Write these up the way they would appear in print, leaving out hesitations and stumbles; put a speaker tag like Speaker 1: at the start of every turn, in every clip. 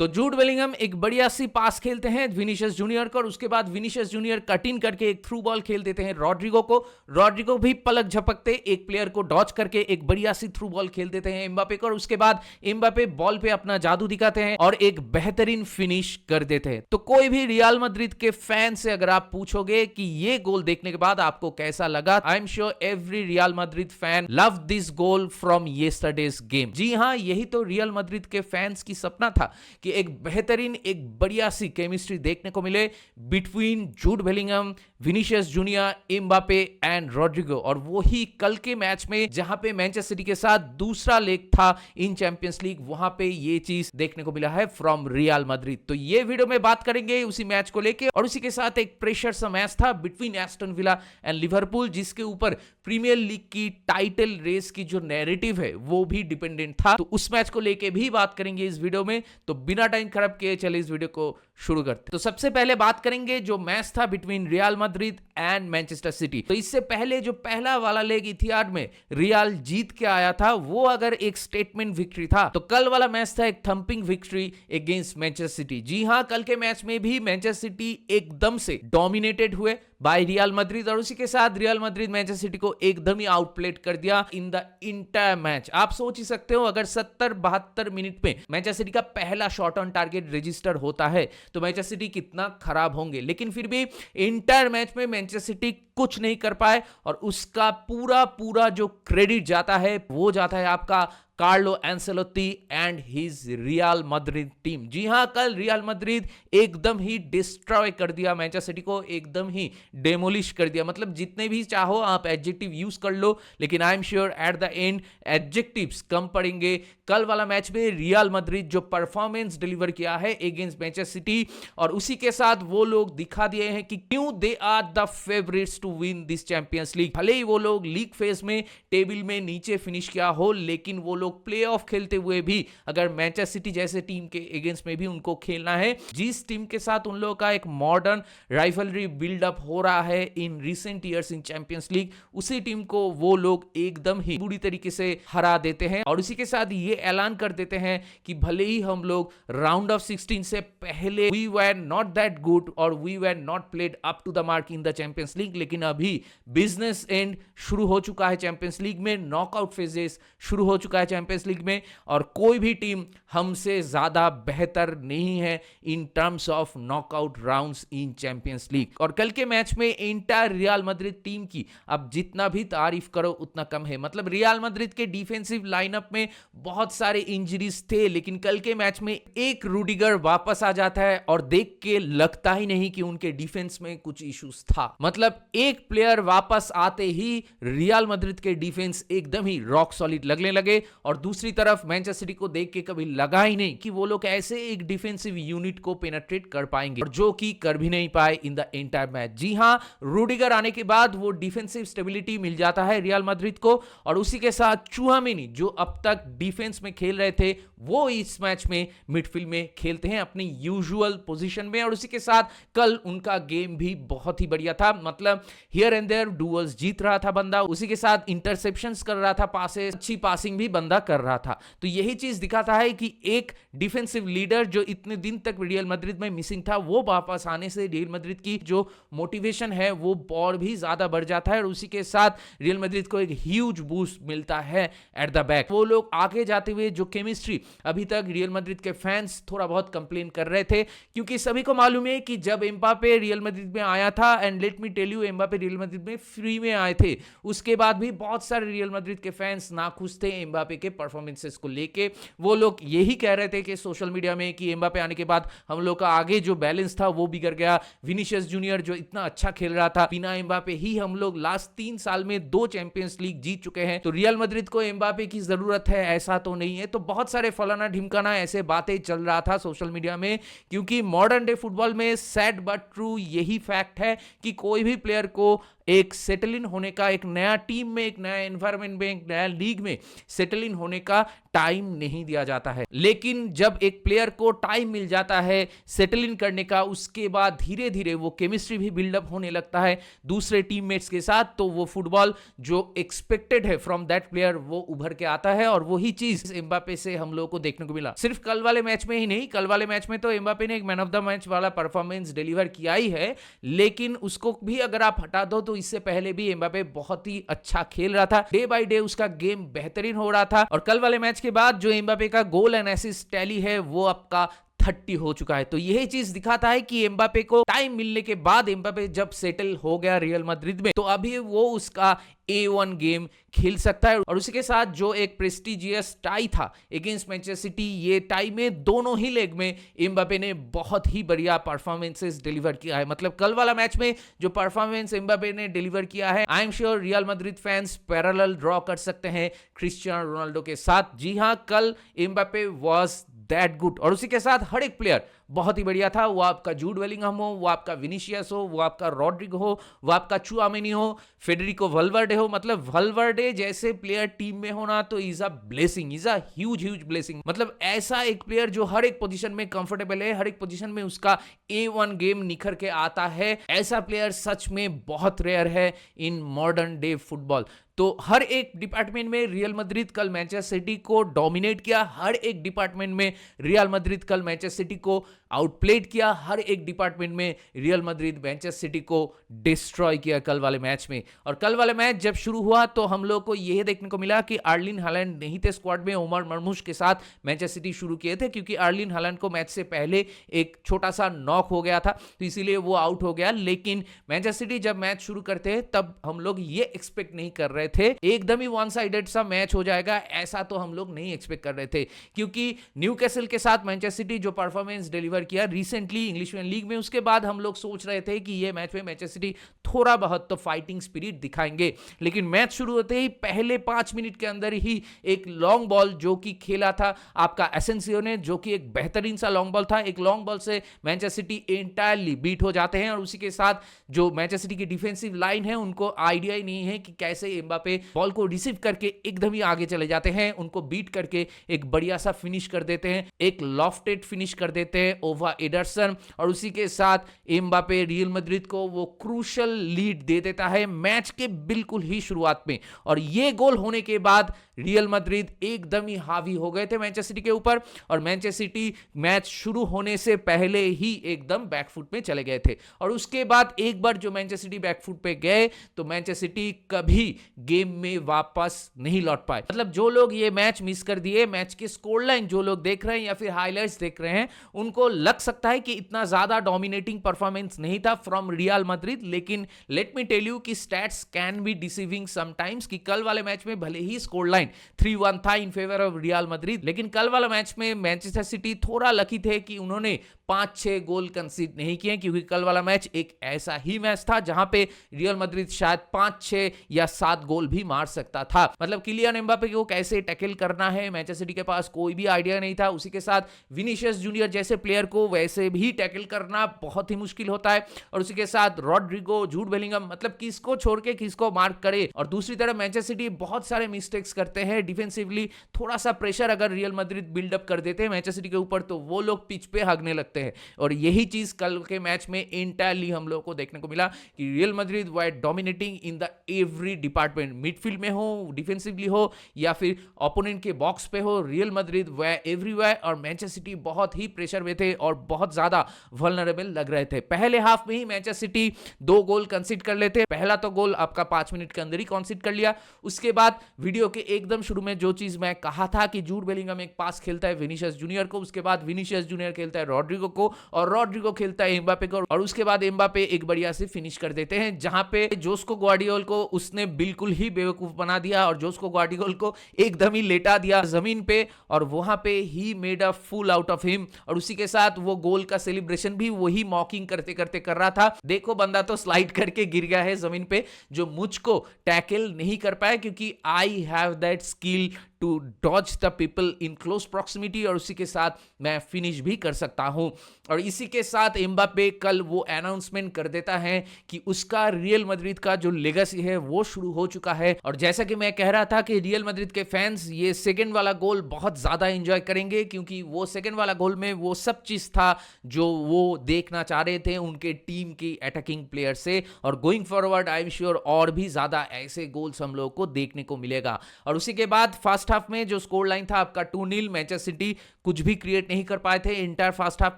Speaker 1: तो Jude Bellingham एक बढ़िया सी पास खेलते हैं विनीशियस जूनियर को, और उसके बाद विनीशियस जूनियर कट इन करके एक थ्रू बॉल खेल देते हैं रॉड्रिगो को। रॉड्रिगो भी पलक झपकते एक प्लेयर को डॉच करके एक बढ़िया सी थ्रू बॉल खेल देते हैं एम्बापे को, और उसके बाद एम्बापे बॉल पे अपना जादू दिखाते हैं और एक बेहतरीन फिनिश कर देते हैं। तो कोई भी रियल मैड्रिड के फैन से अगर आप पूछोगे कि ये गोल देखने के बाद आपको कैसा लगा, I am sure every Real Madrid fan love this goal from yesterday's game. जी हां, यही तो रियल मैड्रिड के फैंस की सपना था कि एक बेहतरीन, एक बढ़िया सी केमिस्ट्री देखने को मिले between Jude Bellingham, Vinicius Junior, Mbappe and Rodrigo. और वो ही कल के मैच में जहां पे मैनचेस्टर सिटी के साथ दूसरा लेग था इन चैंपियंस लीग, वहां पे ये चीज देखने को मिला है फ्रॉम रियल मैड्रिड। तो ये वीडियो में बात करेंगे उसी मैच को लेके, और उसी के साथ एक प्रेशर सा मैच था between Aston villa and Liverpool, जिसके ऊपर प्रीमियर लीग की टाइटल रेस की जो नैरेटिव है वो भी डिपेंडेंट था। तो उस मैच को लेके भी बात करेंगे इस वीडियो में। तो बिना टाइम खराब किए चले इस वीडियो को शुरू करते। तो सबसे पहले बात करेंगे जो मैच था between real Madrid and Manchester city. तो इससे पहले जो पहला वाला लेग इथियाड में रियल जीत के आया था, वो अगर एक स्टेटमेंट विक्ट्री था, तो कल वाला मैच था एक thumping victory against Manchester City. जी हां, कल के मैच में भी मैनचेस्टर सिटी एकदम से डोमिनेटेड हुए बाय रियल मैड्रिड, और उसी के साथ रियल मैड्रिड मैनचेस्टर सिटी को एकदम ही आउटप्लेड कर दिया इन द इंटायर मैच। आप सोच ही सकते हो, अगर 70-72 मिनट में मैनचेस्टर सिटी का पहला शॉट ऑन टारगेट रजिस्टर होता है तो मैनचेस्टर सिटी कितना खराब होंगे। लेकिन फिर भी इंटायर मैच में मैनचेस्टर सिटी कुछ नहीं कर पाए, और उसका पूरा जो क्रेडिट जाता है वो जाता है आपका Carlo Ancelotti and his Real Madrid team. जी हां, कल रियल मैड्रिड एकदम ही डिस्ट्रॉय कर दिया मैनचेस्टर सिटी को, एकदम ही डेमोलिश कर दिया। मतलब जितने भी चाहो आप एडजेक्टिव यूज कर लो, लेकिन I am sure at the end adjectives कम पड़ेंगे। कल वाला मैच में रियल मैड्रिड जो परफॉर्मेंस डिलीवर किया है अगेंस्ट मैनचेस्टर सिटी, और उसी के साथ वो लोग दिखा दिए हैं कि क्यों they are the favourites to win this Champions League. भले ही वो लोग लीग फेज में टेबल में नीचे फिनिश किया हो, लेकिन वो लोग प्लेऑफ खेलते हुए भी अगर मैनचेस्टर सिटी जैसे टीम के अगेंस्ट में भी उनको खेलना है, जिस टीम के साथ उन लोगों का एक मॉडर्न राइवलरी बिल्डअप हो रहा है in recent years in champions league, उसी टीम को वो लोग एकदम ही बुरी तरीके से हरा देते हैं। और उसी के साथ ये ऐलान कर देते हैं कि भले ही हम लोग राउंड ऑफ 16 से पहले we were not that good और we were not played up to the mark in the champions league, लेकिन अभी बिजनेस एंड शुरू हो चुका है चैंपियंस लीग में, नॉकआउट फेजेस शुरू हो चुका है चैंपियंस लीग में, और कोई भी टीम हमसे ज्यादा बेहतर नहीं है in terms of knockout rounds in champions league. और कल के मैच में इंटर रियल मैड्रिड टीम की अब जितना भी तारीफ करो उतना कम है। मतलब रियल मैड्रिड के डिफेंसिव लाइनअप में बहुत सारे इंजरीज थे, लेकिन कल के मैच में एक रूडिगर वापस आ जाता है और देख के लगता ही नहीं कि उनके डिफेंस में कुछ इश्यूज था। मतलब एक प्लेयर वापस आते ही रियल मैड्रिड के डिफेंस एकदम ही रॉक सॉलिड लगने लगे, और दूसरी तरफ मैनचेस्टर सिटी को देख के कभी लगा ही नहीं कि वो लोग ऐसे एक डिफेंसिव यूनिट को पेनिट्रेट कर पाएंगे, और जो कि कर भी नहीं पाए इन द एंटायर मैच। जी हां, रूडिगर आने के बाद वो डिफेंसिव स्टेबिलिटी मिल जाता है रियल मैड्रिड को, और उसी के साथ चूहामेनी जो अब तक डिफेंस में खेल रहे थे वो इस मैच में मिडफील्ड में खेलते हैं अपनी यूजुअल पोजीशन में, और उसी के साथ कल उनका गेम भी बहुत ही बढ़िया था। मतलब हियर एंड देयर डुअल्स जीत रहा था बंदा, उसी के साथ इंटरसेप्शंस कर रहा था, पासेस, अच्छी पासिंग भी बंदा कर रहा था। तो यही चीज दिखाता है कि एक डिफेंसिव लीडर जो इतने दिन तक रियल मैड्रिड में मिसिंग था, वो वापस आने से रियल मैड्रिड की जो मोटिवेशन है वो और भी ज्यादा बढ़ जाता है, और उसी के साथ रियल मैड्रिड को एक ह्यूज बूस्ट मिलता है एट द बैक। वो लोग आगे जाते हुए जो केमिस्ट्री अभी तक रियल मैड्रिड के फैंस थोड़ा बहुत कंप्लेन कर रहे थे, क्योंकि सभी को मालूम है कि जब एम्बापे रियल मैड्रिड में आया था, and let me tell you, Mbappe Real Madrid में फ्री में आए थे, उसके बाद भी बहुत सारे रियल मैड्रिड के फैंस नाखुश थे एम्बापे के परफॉर्मेंसेस को लेके। वो लोग यही कह रहे थे कि सोशल मीडिया में कि एम्बापे आने के बाद हम लोग का आगे जो बैलेंस था वो बिगड़ गया, विनीशियस जूनियर जो इतना अच्छा खेल रहा था, बिना एम्बापे ही हम लोग लास्ट 3 साल में 2 चैंपियंस लीग जीत चुके हैं, तो रियल मैड्रिड को एम्बापे की जरूरत है ऐसा तो नहीं है। तो बहुत सारे फलाना ढिमकाना ऐसे बातें चल रहा था सोशल मीडिया में, क्योंकि मॉडर्न डे फुटबॉल में सैड बट ट्रू यही फैक्ट है कि कोई भी प्लेयर को एक सेटल इन होने का, एक नया टीम में, एक नया एनवायरनमेंट में, एक नया लीग में सेटल इन होने का टाइम नहीं दिया जाता है। लेकिन जब एक प्लेयर को टाइम मिल जाता है सेटल इन करने का, उसके बाद धीरे धीरे वो केमिस्ट्री भी बिल्डअप होने लगता है दूसरे टीममेट्स के साथ, तो वो फुटबॉल जो एक्सपेक्टेड है फ्रॉम दैट प्लेयर वो उभर के आता है। और वही चीज एम्बापे से हम लोगों को देखने को मिला। सिर्फ कल वाले मैच में ही नहीं, कल वाले मैच में तो एम्बापे ने एक मैन ऑफ द मैच वाला परफॉर्मेंस डिलीवर किया ही है, लेकिन उसको भी अगर आप हटा दो तो इससे पहले भी एम्बापे बहुत ही अच्छा खेल रहा था। डे बाय डे उसका गेम बेहतरीन हो रहा था। और कल वाले मैच के बाद जो एम्बापे का गोल एंड असिस्ट टैली है वो आपका 30 हो चुका है। तो यही चीज दिखाता है कि एम्बापे को टाइम मिलने के बाद, एम्बापे जब सेटल हो गया रियल मैड्रिड में, तो अभी वो उसका A1 गेम खेल सकता है। और उसी के साथ जो एक प्रेस्टिजियस टाई था अगेंस्ट मैनचेस्टर सिटी, ये टाई में दोनों ही लेग में एम्बापे ने बहुत ही बढ़िया परफॉर्मेंसेस डिलीवर किया है। मतलब कल वाला मैच में जो परफॉर्मेंस एम्बापे ने डिलीवर किया है, आई am sure real Madrid fans parallel draw कर सकते हैं क्रिस्टियानो रोनाल्डो के साथ। जी हां, कल एम्बापे वाज दैट गुड। और उसी के साथ हर एक प्लेयर बहुत ही बढ़िया था। वो आपका जूड बेलिंगहम हो, वो आपका विनीशियस हो, वो आपका रॉड्रिगो हो, वो आपका चुआमेनी हो, फेडेरिको वल्वर्डे हो। मतलब वल्वर्डे जैसे प्लेयर टीम में होना तो is a blessing, is a huge blessing. मतलब ऐसा एक प्लेयर जो हर एक पोजीशन में कंफर्टेबल है, हर एक पोजीशन में उसका A1 गेम निखर के आता है, ऐसा प्लेयर सच में बहुत रेयर है इन मॉडर्न डे फुटबॉल। तो हर एक डिपार्टमेंट में रियल मैड्रिड कल मैनचेस्टर सिटी को डोमिनेट किया, हर एक डिपार्टमेंट में रियल मैड्रिड कल मैनचेस्टर सिटी को आउटप्लेड किया, हर एक डिपार्टमेंट में रियल मैड्रिड मैनचेस्टर सिटी को डिस्ट्रॉय किया कल वाले मैच में। और कल वाले मैच जब शुरू हुआ तो हम लोग को यह देखने को मिला कि अर्लिंग हालैंड नहीं थे स्क्वाड में, उमर मरमुश के साथ मैनचेस्टर सिटी शुरू किए थे, क्योंकि अर्लिंग हालैंड को मैच से पहले एक छोटा सा नॉक हो गया था, तो इसीलिए वो आउट हो गया। लेकिन मैनचेस्टर सिटी जब मैच शुरू करते हैं तब हम लोग ये एक्सपेक्ट नहीं कर रहे थे एकदम ही वन साइडेड सा मैच हो जाएगा, ऐसा तो हम लोग नहीं एक्सपेक्ट कर रहे थे। क्योंकि न्यूकैसल के साथ मैनचेस्टर सिटी जो परफॉर्मेंस डिलीवर किया रिसेंटली इंग्लिश प्रीमियर लीग में, उसके बाद हम लोग सोच रहे थे कि ये मैच में मैनचेस्टर सिटी थोड़ा बहुत तो फाइटिंग स्पिरिट दिखाएंगे। लेकिन मैच शुरू होते ही पहले 5 मिनट के अंदर ही एक लॉन्ग बॉल जो कि खेला था आपका एसेंसियो ने, जो कि एक बेहतरीन सा लॉन्ग बॉल था, एक लॉन्ग बॉल से मैनचेस्टर सिटी एंटायरली बीट हो जाते हैं। और उसी के साथ जो मैनचेस्टर सिटी की डिफेंसिव लाइन है उनको आइडिया ही नहीं है कि कैसे एम्बापे बॉल को रिसीव करके एकदम ही आगे चले जाते हैं, उनको बीट करके एक बढ़िया सा फिनिश कर देते हैं, एक लॉफ्टेड फिनिश कर देते हैं ओवा एडरसन। और उसी के साथ एम्बापे रियल मैड्रिड को वो क्रूशियल लीड दे देता है मैच के बिल्कुल ही शुरुआत में। और ये गोल होने के बाद रियल मैड्रिड एकदम ही हावी हो गए थे मैनचेस्टर सिटी के ऊपर, और मैनचेस्टर सिटी मैच शुरू होने से पहले ही एकदम बैकफुट में चले गए थे। और उसके बाद एक बार जो मैनचेस्टर सिटी बैकफुट पे गए तो मैनचेस्टर सिटी कभी गेम में वापस नहीं लौट पाए। मतलब जो लोग ये मैच मिस कर दिए, मैच की स्कोर लाइन जो लोग देख रहे हैं या फिर हाइलाइट्स देख रहे हैं, उनको लग सकता है कि इतना ज्यादा डोमिनेटिंग परफॉर्मेंस नहीं था फ्रॉम रियल मैड्रिड। लेकिन लेट मी टेल यू कि stats can be deceiving sometimes, कि कल वाले मैच में भले ही स्कोर लाइन 3-1 था in favour of real Madrid, लेकिन कल वाला मैच में मैनचेस्टर सिटी थोड़ा लकी थे कि उन्होंने 5-6 गोल कंसीड नहीं किए, क्योंकि कल वाला मैच एक ऐसा ही मैच था जहां पे रियल मैड्रिड शायद 5-6 या 7 गोल भी मार सकता था। मतलब किलियन एम्बापे को कैसे टैकल करना है मैनचेस्टर सिटी के पास कोई भी आइडिया नहीं था। उसी के साथ विनीशियस जूनियर जैसे प्लेयर को वैसे भी टैकल करना बहुत ही मुश्किल होता है। और उसी के साथ रॉड्रिगो, जूड बेलिंगहम, मतलब किसको छोड़ के किसको मार्क करे। और दूसरी तरफ मैनचेस्टर सिटी बहुत सारे मिस्टेक्स करते हैं डिफेंसिवली, थोड़ा सा प्रेशर अगर रियल मैड्रिड बिल्डअप कर देते हैं मैनचेस्टर सिटी के ऊपर तो वो लोग पिच पे भागने लगते हैं। और यही चीज कल के मैच में एंटायरली हम लोग को देखने को मिला कि real Madrid were dominating in the every department, midfield में हो, डिफेंसिवली हो या फिर ओपोनेंट के बॉक्स पे हो, रियल मैड्रिड वर एवरीवेयर। और मैनचेस्टर सिटी बहुत ही प्रेशर में थे और बहुत ज्यादा वल्नरेबल लग रहे थे। पहले हाफ में ही मैनचेस्टर सिटी 2 गोल कंसीड कर लेते। पहला तो गोल आपका 5 मिनट के अंदर ही कंसीड कर लिया। उसके बाद वीडियो के एकदम शुरू में जो चीज मैं कहा था कि जूड बेलिंगहम एक पास खेलता है विनीशियस जूनियर को, उसके बाद विनीशियस जूनियर खेलता है रॉड्रिगो को, और रॉड्रिगो खेलता है एम्बापे को, और उसके बाद एम्बापे एक बढ़िया से फिनिश कर देते हैं, जहां पे जोस्को ग्वार्डियोल को उसने बिल्कुल ही बेवकूफ बना दिया और जोस्को ग्वार्डियोल को एकदम ही लेटा दिया जमीन पे, और वहां पे ही made a fool out of him. और उसी के साथ वो गोल का सेलिब्रेशन भी वही मॉकिंग करते करते कर रहा था। देखो बंदा तो स्लाइड करके गिर गया है जमीन पे, जो मुझको टैकल नहीं कर पाया, क्योंकि I have that skill to dodge the people in close proximity और उसी के साथ मैं फिनिश भी कर सकता हूं। और इसी के साथ एम्बापे कल वो अनाउंसमेंट कर देता है कि उसका रियल मैड्रिड का जो लेगेसी है वो शुरू हो चुका है। और जैसा कि मैं कह रहा था कि रियल मैड्रिड के फैंस ये सेकंड वाला गोल बहुत ज्यादा एंजॉय करेंगे, क्योंकि वो सेकंड वाला गोल में वो सब चीज था जो वो देखना चाह रहे थे उनके टीम की अटैकिंग प्लेयर से। और going forward I am sure और भी ज्यादा ऐसे गोल्स हम लोगों को देखने को मिलेगा। और उसी के बाद फर्स्ट हाफ में जो स्कोर लाइन था आपका 2-0, मैनचेस्टर सिटी कुछ भी क्रिएट नहीं कर पाए थे इंटायर फर्स्ट हाफ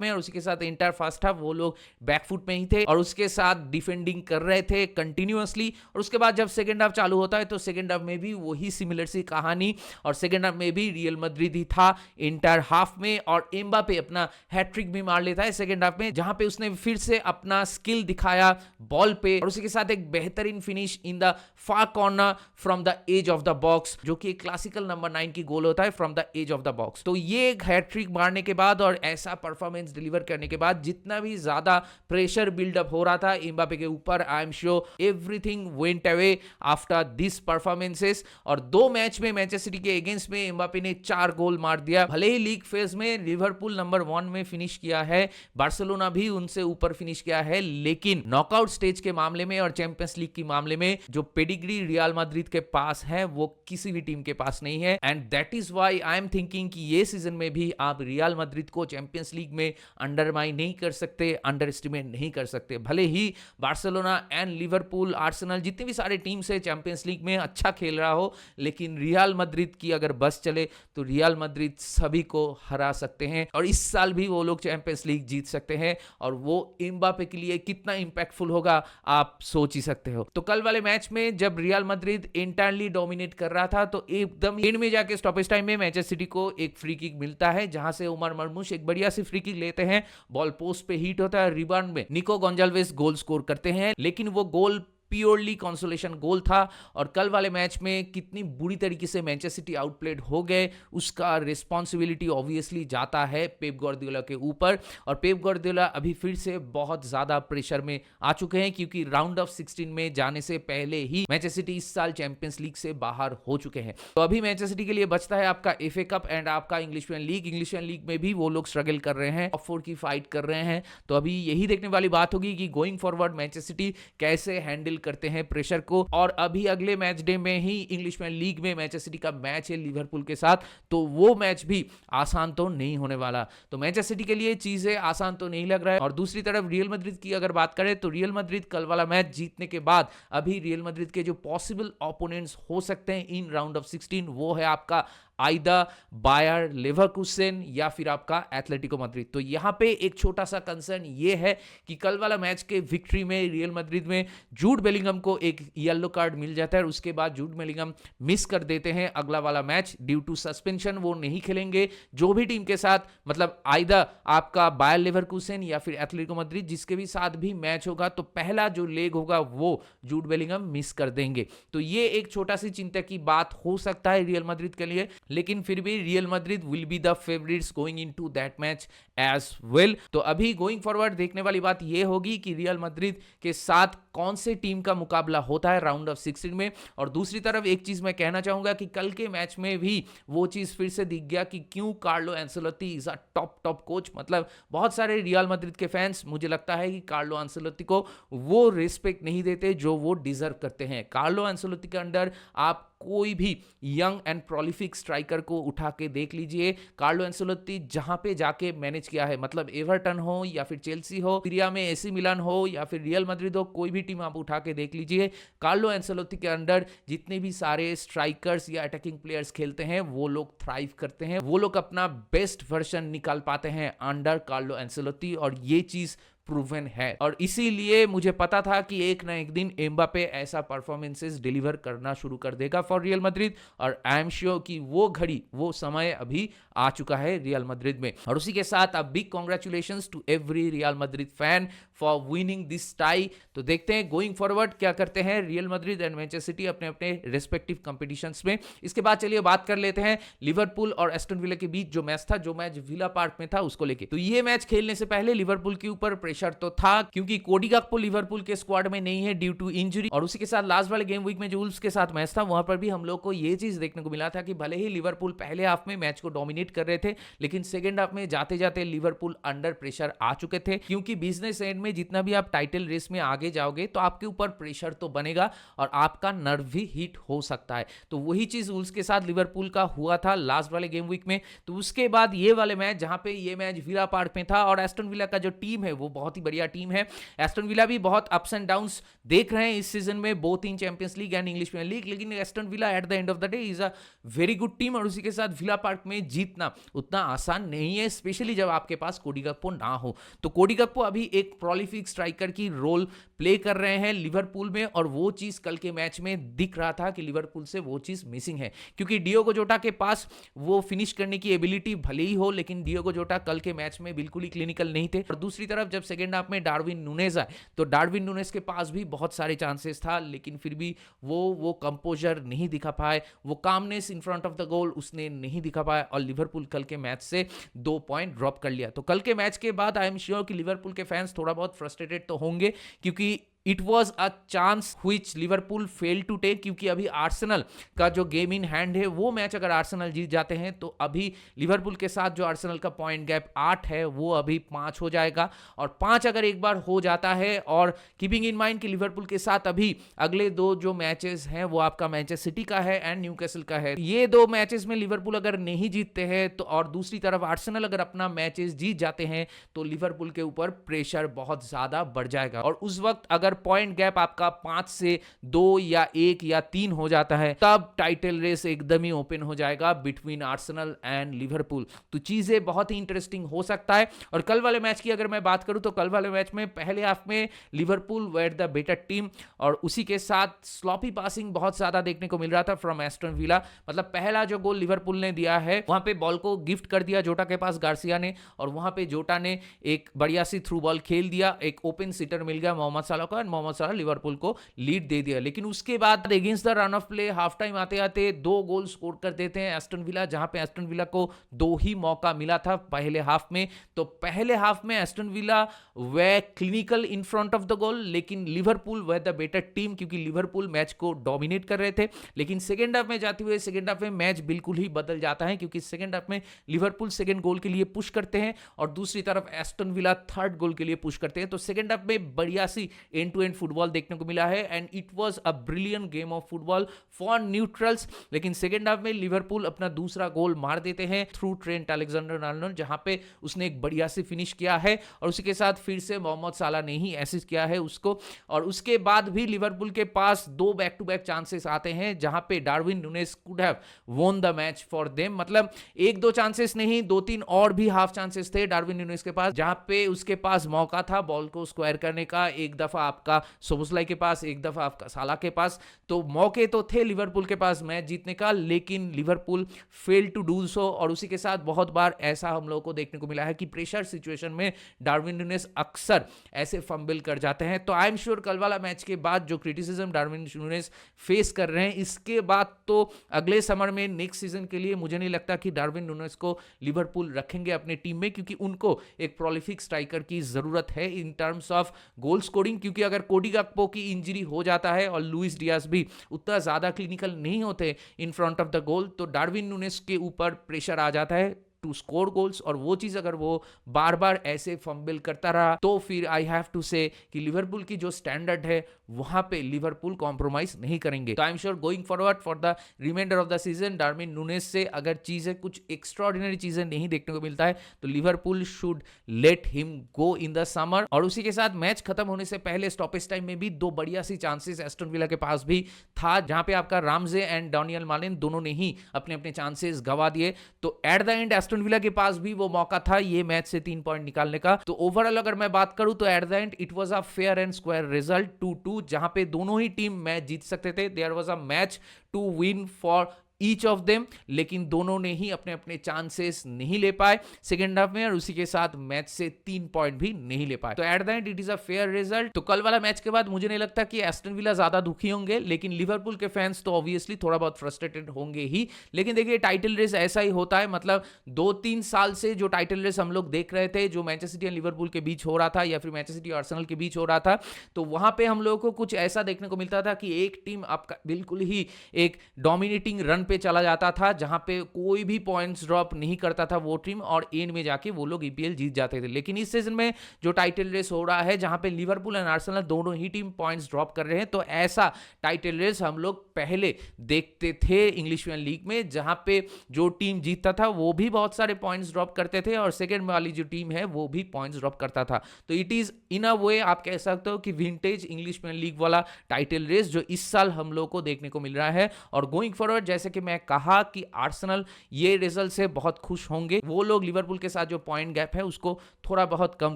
Speaker 1: में। और उसी के साथ इंटायर फर्स्ट हाफ वो लोग बैकफुट में ही थे और उसके साथ डिफेंडिंग कर रहे थे कंटिन्यूअसली। और उसके बाद जब सेकंड हाफ चालू होता है तो सेकंड हाफ में भी वही सिमिलर सी कहानी, और सेकंड हाफ में भी रियल मैड्रिड ही था इंटायर हाफ में। और एम्बापे अपना हैट्रिक भी मार लेता है सेकंड हाफ में, जहां पे उसने फिर से अपना स्किल दिखाया बॉल पे, और उसी के साथ एक बेहतरीन finish in the far corner from the edge of the box, जो कि एक क्लासिकल नंबर 9 की गोल होता है from the edge of the box. तो ये एक हैट्रिक मारने के बाद और ऐसा परफॉर्मेंस डिलीवर करने के बाद जितना भी ज्यादा प्रेशर बिल्डअप हो रहा था एम्बापे के ऊपर, आई am sure everything went away after this performances. और 2 मैच में मैनचेस्टर सिटी के अगेंस्ट में एम्बापे ने 4 गोल मार दिया। भले ही लीग फेज में लिवरपूल नंबर 1 में फिनिश किया है, बार्सिलोना भी उनसे ऊपर फिनिश किया है, लेकिन नॉकआउट स्टेज के मामले में और चैंपियंस लीग के मामले में जो पेडिग्री रियल मैड्रिड के पास है वो किसी भी टीम के पास नहीं है। And that is why I am thinking कि ये सीजन में भी आप रियल मैड्रिड को चैंपियंस लीग में अंडरमाइन नहीं कर सकते, अंडर एस्टिमेट नहीं कर सकते। भले ही बार्सिलोना एंड लिवरपूल, आर्सेनल, जितने भी सारे टीम्स है चैंपियंस लीग में अच्छा खेल रहा हो, लेकिन रियल मैड्रिड की अगर बस चले तो रियल मैड्रिड सभी को हरा सकते हैं और इस साल भी वो लोग चैंपियंस लीग जीत सकते हैं। और वो एम्बापे के लिए कितना इंपैक्टफुल होगा आप सोच ही सकते हो। तो कल वाले मैच में जब रियल मैड्रिड इंटायरली डोमिनेट कर रहा था तो एकदम एंड में जाके स्टॉपेज टाइम में मैनचेस्टर सिटी को एक फ्री किक मिलता है, जहां से उमर मरमुश एक बढ़िया सी फ्री किक लेते हैं, बॉल पोस्ट पे हिट होता है, रिबाउंड में निको गोंजाल्वेस गोल स्कोर करते हैं, लेकिन वो गोल प्योरली कंसोलेशन गोल था। और कल वाले मैच में कितनी बुरी तरीके से मैनचेस्टर सिटी आउटप्लेड हो गए उसका रिस्पॉन्सिबिलिटी ऑब्वियसली जाता है पेप गार्डियोला के ऊपर। और पेप गार्डियोला अभी फिर से बहुत ज्यादा प्रेशर में आ चुके हैं, क्योंकि राउंड ऑफ 16 में जाने से पहले ही मैनचेस्टर सिटी इस साल चैंपियंस लीग से बाहर हो चुके हैं। तो अभी मैनचेस्टर सिटी के लिए बचता है आपका एफए कप एंड आपका English premiere League. English premiere League में भी वो लोग स्ट्रगल कर रहे हैं, टॉप 4 की फाइट कर रहे हैं। तो अभी यही देखने वाली बात होगी कि गोइंग फॉरवर्ड मैनचेस्टर सिटी कैसे हैंडल करते हैं प्रेशर को। और अभी अगले मैच डे में ही इंग्लिश प्रीमियर लीग में मैनचेस्टर सिटी का मैच है लिवरपूल के साथ, तो वो मैच भी आसान तो नहीं होने वाला। तो मैनचेस्टर सिटी के लिए चीजें आसान तो नहीं लग रहा है। और दूसरी तरफ रियल मैड्रिड की अगर बात करें तो रियल मैड्रिड कल वाला मैच जीतने के बाद अभी रियल मैड्रिड के जो पॉसिबल ओपोनेंट्स हो सकते हैं इन राउंड ऑफ 16 वो है आपका आइदर बायर लेवरकुसेन या फिर आपका एथलेटिको मैड्रिड। तो यहां पे एक छोटा सा कंसर्न ये है कि कल वाला मैच के विक्ट्री में रियल मैड्रिड में जूड बेलिंगम को एक येलो कार्ड मिल जाता है और उसके बाद जूड बेलिंगम मिस कर देते हैं अगला वाला मैच ड्यू टू सस्पेंशन, वो नहीं खेलेंगे। जो भी टीम के साथ मतलब आइदर आपका बायर लेवरकुसेन या फिर एथलेटिको मैड्रिड जिसके भी साथ भी मैच होगा तो पहला जो लेग होगा वो जूड बेलिंगम मिस कर देंगे। तो ये एक छोटा सी चिंता की बात हो सकता है रियल मैड्रिड के लिए, लेकिन फिर भी Real Madrid will be the favourites going into that match as well. तो अभी गोइंग फॉरवर्ड देखने वाली बात यह होगी कि रियल मैड्रिड के साथ कौन से टीम का मुकाबला होता है राउंड ऑफ 16 में। और दूसरी तरफ एक चीज मैं कहना चाहूंगा कि कल के मैच में भी वो चीज फिर से दिख गया कि क्यों Carlo Ancelotti is a top coach. मतलब बहुत सारे रियल मैड्रिड के फैंस मुझे लगता है कि कार्लो एंसेलोत्ती को वो रिस्पेक्ट नहीं देते जो वो डिजर्व करते हैं। कार्लो एंसेलोत्ती के अंडर आप कोई भी यंग एंड प्रोलिफिक स्ट्राइकर को उठा के देख लीजिए। कार्लो एंसेलोत्ती जहां पे जाके मैनेज किया है, मतलब एवर्टन हो या फिर चेल्सी हो, सीरिया में एसी मिलान हो या फिर रियल मैड्रिड हो, कोई भी टीम आप उठा के देख लीजिए, कार्लो एंसेलोत्ती के अंडर जितने भी सारे स्ट्राइकर्स या अटैकिंग प्लेयर्स खेलते हैं वो लोग थ्राइव करते हैं, वो लोग अपना बेस्ट वर्जन निकाल पाते हैं अंडर कार्लो एंसेलोत्ती। और ये चीज प्रूवन है और इसीलिए मुझे पता था कि एक ना एक दिन एम्बापे ऐसा परफॉर्मेंसेस डिलीवर करना शुरू कर देगा फॉर रियल मैड्रिड। और आई एम श्योर कि वो घड़ी वो समय अभी आ चुका है रियल मैड्रिड में। और उसी के साथ अब big congratulations to every Real Madrid fan for winning this tie. तो देखते हैं गोइंग फॉरवर्ड क्या करते हैं Real Madrid and Manchester City अपने अपने रेस्पेक्टिव कंपटीशंस में। इसके बाद चलिए बात कर लेते हैं लिवरपूल और एस्टन विला के बीच जो मैच था, जो मैच विला पार्क में था उसको लेके। तो ये मैच खेलने से पहले लिवरपूल के ऊपर प्रेशर तो था क्योंकि कोडी गक्पो लिवरपूल के स्क्वाड में नहीं है ड्यू टू इंजरी। और उसी के साथ लास्ट वाले गेम वीक में जो वुल्व्स के साथ मैच था वहां पर भी हम लोग को ये चीज देखने को मिला था कि भले ही लिवरपूल पहले हाफ में मैच को डोमिनेट कर रहे थे, लेकिन सेकंड हाफ में जाते जाते लिवरपूल अंडर प्रेशर आ चुके थे, क्योंकि बिजनेस एंड में जितना भी आप टाइटल रेस में आगे जाओगे तो आपके ऊपर प्रेशर तो बनेगा और आपका नर्व भी हिट हो सकता है। तो वही चीज वुल्व्स के साथ लिवरपूल का हुआ था लास्ट वाले गेम वीक में। तो उसके बाद ये वाले मैच, जहां पे ये मैच विला पार्क में था, और एस्टन विला का जो टीम है वो बहुत ही बढ़िया टीम है। एस्टन विला भी बहुत अप्स एंड डाउन्स देख रहे हैं इस सीजन में, both in champions league and English premiere league, लेकिन Aston Villa at the end of the day is a very good team. और उसी के साथ विला पार्क में जीतना उतना आसान नहीं है, स्पेशली जब आपके पास कोडी गक्पो ना हो। तो कोडी गक्पो अभी एक प्रोलिफिक स्ट्राइकर की रोल प्ले कर रहे हैं लिवरपूल में, और वो चीज कल के मैच में दिख रहा था कि लिवरपूल से वो चीज मिसिंग है, क्योंकि डियोगो जोटा के पास वो फिनिश करने की एबिलिटी भले ही हो, लेकिन डियोगो जोटा कल के मैच में बिल्कुल ही क्लिनिकल नहीं थे। और दूसरी तरफ जब सेकंड हाफ में डार्विन नुनेज आए तो डार्विन नुनेज के पास भी बहुत सारे चांसेस था, लेकिन फिर भी वो कंपोजर नहीं दिखा पाए, वो calmness in front of the गोल उसने नहीं दिखा पाया, और लिवरपूल कल के मैच से 2 पॉइंट ड्रॉप कर लिया। तो कल के मैच के बाद आई एम श्योर कि लिवरपूल के फैंस थोड़ा बहुत फ्रस्ट्रेटेड तो होंगे, क्योंकि it was a chance which Liverpool fail to take, क्योंकि अभी आर्सेनल का जो गेम इन हैंड है वो मैच अगर आर्सेनल जीत जाते हैं तो अभी लिवरपूल के साथ जो आर्सेनल का पॉइंट गैप 8 है वो अभी 5 हो जाएगा। और 5 अगर एक बार हो जाता है, और कीपिंग इन माइंड कि लिवरपूल के साथ अभी अगले 2 जो मैचेस हैं वो आपका मैनचेस्टर सिटी का है एंड न्यूकैसल का है, ये 2 मैचेस में लिवरपूल अगर नहीं जीतते हैं तो, और दूसरी तरफ आर्सेनल अगर अपना मैचेस जीत जाते हैं तो लिवरपूल के ऊपर प्रेशर बहुत ज्यादा बढ़ जाएगा। और उस वक्त अगर पॉइंट गैप आपका 5 से 2 या 1 या 3 हो जाता है, तब टाइटल रेस एकदम ही ओपन हो जाएगा बिटवीन आर्सेनल एंड लिवरपूल। तो चीजें बहुत ही इंटरेस्टिंग हो सकता है। और कल वाले मैच की अगर मैं बात करूं तो कल वाले मैच में पहले हाफ में Liverpool were the better team, और उसी के साथ स्लॉपी पासिंग बहुत ज्यादा देखने को मिल रहा था फ्रॉम एस्टन विला। मतलब पहला जो गोल लिवरपूल ने दिया है वहां पे बॉल को गिफ्ट कर दिया जोटा के पास गार्सिया ने, और वहां पे जोटा ने एक बढ़िया सी थ्रू बॉल खेल दिया, एक ओपन सीटर मिल गया मोहम्मद साला को, मोहम्मद साला लिवरपूल को लीड दे दिया। लेकिन उसके बाद against the run of play half time आते आते 2 गोल स्कोर कर देते हैं एस्टन विला, जहां पे एस्टन विला को 2 ही मौका मिला था पहले हाफ में। तो पहले हाफ में Aston Villa were clinical in front of the goal, लेकिन Liverpool were the better team, क्योंकि लिवरपूल मैच को डोमिनेट कर रहे थे। लेकिन सेकंड हाफ में जाते हुए सेकंड हाफ में मैच बिल्कुल ही बदल जाता है, क्योंकि सेकंड हाफ में लिवरपूल सेकंड गोल के लिए पुश करते हैं और दूसरी तरफ एस्टन विला थर्ड गोल के लिए पुश करते हैं। तो सेकंड हाफ में बढ़िया सी एंड टू एंड फुटबॉल देखने को मिला है, and it was a brilliant game of football for neutrals. लेकिन सेकंड हाफ में लिवरपूल अपना दूसरा गोल मार देते हैं थ्रू ट्रेंट अलेक्जेंडर-आर्नोल्ड, जहां पे उसने एक बढ़िया सी फिनिश किया है, और उसी के साथ फिर से मोहम्मद साला ने ही असिस्ट किया है उसको। और उसके बाद भी लिवरपूल के पास 2 बैक टू बैक चांसेस आते हैं, जहां पे Darwin नुनेज could have won the match for them. मतलब 1-2 चांसेस नहीं, 2-3 और भी हाफ चांसेस थे डार्विन नुनेज के पास, जहां पे उसके पास मौका था बॉल को स्क्वायर करने का। एक दफा आपका सोबोस्लाई के पास, एक दफा आपका साला के पास, तो मौके तो थे लिवरपूल के पास मैच जीतने का, लेकिन Liverpool fail to do so. और उसी के साथ बहुत बार ऐसा हम लोगों को देखने को मिला है कि प्रेशर सिचुएशन में डार्विन नुनेज अक्सर ऐसे फंबल कर जाते हैं। तो आई एम श्योर कल वाला मैच के बाद जो क्रिटिसिज्म डार्विन नुनेज फेस कर रहे हैं, इसके बाद तो अगले समर में नेक्स्ट सीजन के लिए मुझे नहीं लगता कि डार्विन नुनेज को लिवरपूल रखेंगे अपने टीम में, क्योंकि उनको एक प्रोलिफिक स्ट्राइकर की जरूरत है in terms of goal scoring. क्योंकि अगर कोडी गक्पो की इंजरी हो जाता है और लुइस डियाज भी उतना ज्यादा क्लिनिकल नहीं होते इन फ्रंट ऑफ द गोल, तो डार्विन नुनेज के ऊपर प्रेशर आ जाता है टू स्कोर गोल्स। और वो चीज अगर वो बार बार ऐसे फंबल करता रहा तो फिर आई हैव टू से कि लिवरपूल की जो स्टैंडर्ड है वहां पे लिवरपूल कॉम्प्रोमाइज नहीं करेंगे। तो I am sure going forward for the reminder of the season Darwin Nunez से अगर चीजें कुछ एक्स्ट्राऑर्डिनरी चीजें नहीं देखने को मिलता है तो Liverpool should let him go in the summer. और उसी के साथ मैच खत्म होने से पहले स्टॉपेज टाइम में भी 2 बढ़िया सी चांसेस एस्टन विला के पास भी था, जहां पे आपका रामजे एंड डैनियल मालिन दोनों ने ही अपने अपने चांसेस गवा दिए। तो eight the and Aston villa के पास भी वो मौका था ये मैच से 3 पॉइंट निकालने का। तो ओवरऑल अगर मैं बात करूं तो eight the and it was a fair and square result 2-2, जहां पे दोनों ही टीम मैच जीत सकते थे। There was a match to win for each of them, लेकिन दोनों ने ही अपने अपने चांसेस नहीं ले पाए सेकेंड हाफ में, और उसी के साथ मैच से 3 पॉइंट भी नहीं ले पाए। तो eight the and it is a fair result. तो कल वाला मैच के बाद मुझे नहीं लगता कि एस्टन विला ज्यादा दुखी होंगे, लेकिन लिवरपूल के फैंस तो ऑब्वियसली थोड़ा बहुत फ्रस्ट्रेटेड होंगे ही। लेकिन देखिए टाइटल रेस ऐसा ही होता है, मतलब 2-3 साल से जो टाइटल रेस हम लोग देख रहे थे, जो मैनचेस्टर सिटी और लिवरपूल के बीच हो रहा था या फिर मैनचेस्टर सिटी और आर्सेनल के बीच हो रहा था, तो वहां पे हम लोगों को कुछ ऐसा देखने को मिलता था कि एक टीम आपका बिल्कुल ही एक डोमिनेटिंग रन पे चला जाता था, जहां पे कोई भी पॉइंट्स ड्रॉप नहीं करता था वो टीम, और एंड में जाके वो लोग ईपीएल जीत जाते थे। लेकिन इस सीजन में जो टाइटल रेस हो रहा है, जहां पे लिवरपूल एंड आर्सेनल दोनों ही टीम पॉइंट्स ड्रॉप कर रहे हैं, तो ऐसा टाइटल रेस हम लोग पहले देखते थे इंग्लिश प्रीमियर लीग में, जहां पे जो टीम जीतता था वो भी बहुत सारे पॉइंट्स ड्रॉप करते थे, और सेकंड वाली जो टीम है वो भी पॉइंट्स ड्रॉप करता था। तो इट इज इन अ वे आप कह सकते हो कि विंटेज इंग्लिश प्रीमियर लीग वाला टाइटल रेस जो इस साल हम लोग को देखने को मिल रहा है। और गोइंग फॉरवर्ड, जैसे कि मैं कहा कि आर्सेनल ये रिजल्ट से बहुत खुश होंगे, वो लोग लिवरपूल के साथ जो पॉइंट गैप है उसको थोड़ा बहुत कम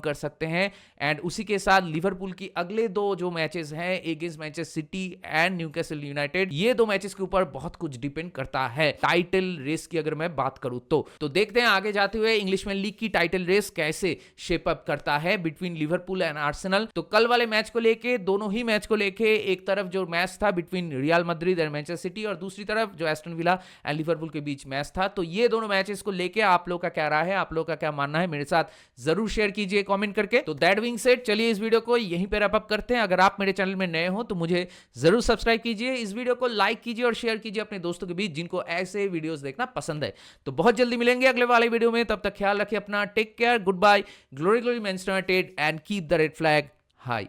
Speaker 1: कर सकते हैं। एंड उसी के साथ लिवरपूल की अगले 2 जो मैचेस हैं against Manchester city and Newcastle United, ये 2 मैचेस के ऊपर बहुत कुछ डिपेंड करता है टाइटल रेस की अगर मैं बात करूं तो देखते हैं आगे जाते हुए इंग्लिश प्रीमियर लीग की टाइटल रेस कैसे शेप अप करता है बिटवीन लिवरपूल एंड आर्सेनल। तो कल वाले मैच को लेके, दोनों ही मैच को लेके, एक तरफ जो मैच था between real Madrid and Manchester city, और दूसरी तरफ जो एस्टन विला एंड लिवरपूल के बीच मैच था, तो ये दोनों मैचेस को लेके आप लोग का क्या राय है, आप लोग का क्या मानना है, मेरे साथ जरूर शेयर कीजिए कमेंट करके। तो दैट बीइंग सेड, चलिए इस वीडियो को यहीं पे रैप अप करते हैं। अगर आप मेरे चैनल में नए हो तो मुझे जरूर सब्सक्राइब कीजिए, इस वीडियो को लाइक कीजिए और शेयर कीजिए अपने दोस्तों के बीच जिनको ऐसे वीडियोस देखना पसंद है। तो बहुत जल्दी मिलेंगे अगले वाले वीडियो में, तब तक ख्याल रखिए अपना, take care, good bye, glory glory Manchester United and keep the red flag